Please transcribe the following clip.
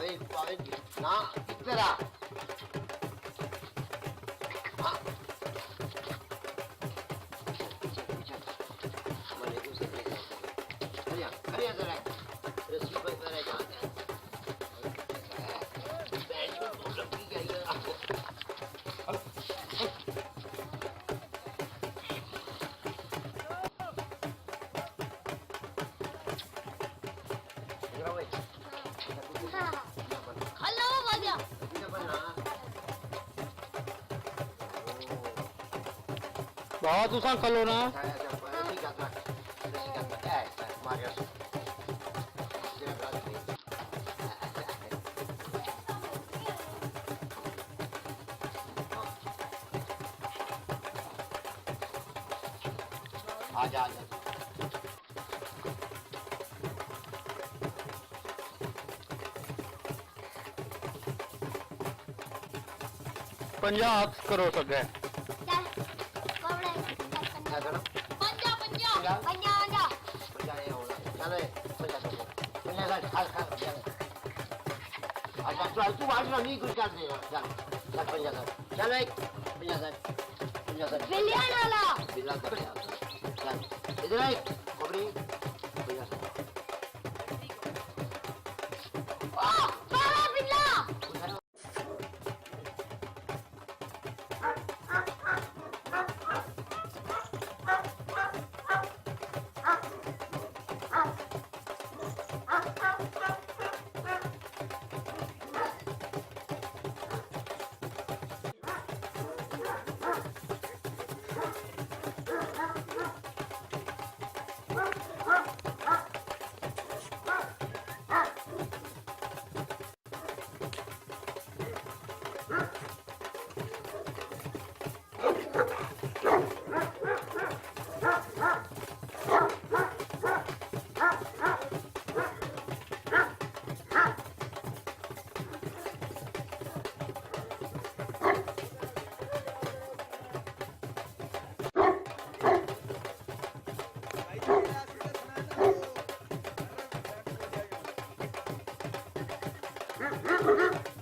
पावे ना इधर आ हाँ मैंने उसे देखा अरे जरा रस्सी पर मेरा जाता है बैठ पर तो लगी गई है बाबा तू सांग खलो ना आजा आजा पंजा हाथ करो सके तू आज नहीं कुछ कर देगा चल चल पंजा चल एक पंजा बिलियन वाला बिल्ला कर चल इधर एक कोबरी पंजा ओ बड़ा बिल्ला Mm-hmm.